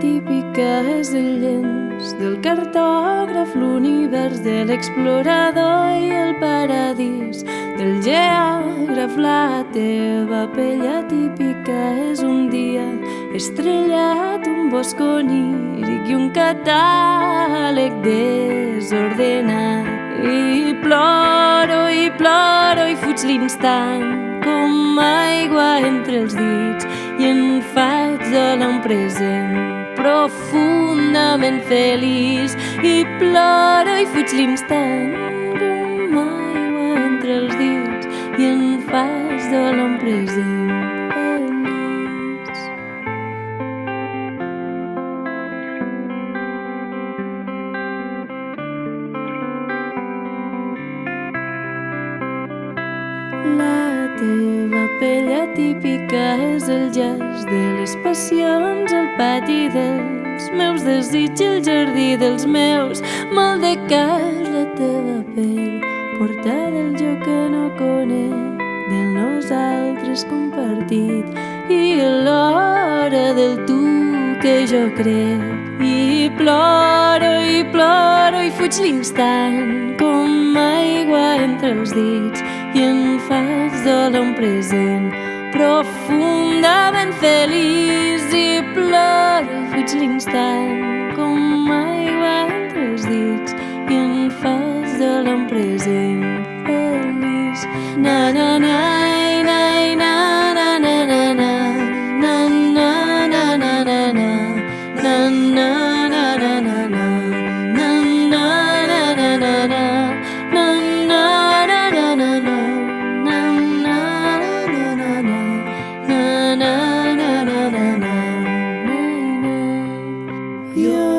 típica és el llenç del cartògraf, l'univers de l'explorador i el paradís del geògraf. La teva pell atípica és un dia estrellat, un bosc oníric i un catàleg desordenat. I ploro i fuig l'instant com aigua entre els dits i en faig de l'un present profundament feliç. I ploro i fuig l'instant com aigua entre els dits i en faig de l'un present feliç. La teva pell atípica és el jaç de les passions, el pati dels meus desitjos, el jardí dels meus maldecaps. La teva pell porta del jo que no conec, del nosaltres compartit i l'hora del tu que jo crec. I ploro i fuig l'instant com aigua entre els dits i en faig de l'un present profundament feliç. I ploro i fuig l'instant com aigua entre els dits i en faig de l'un present feliç. Na na na na na na na na na na na na na na na na na yo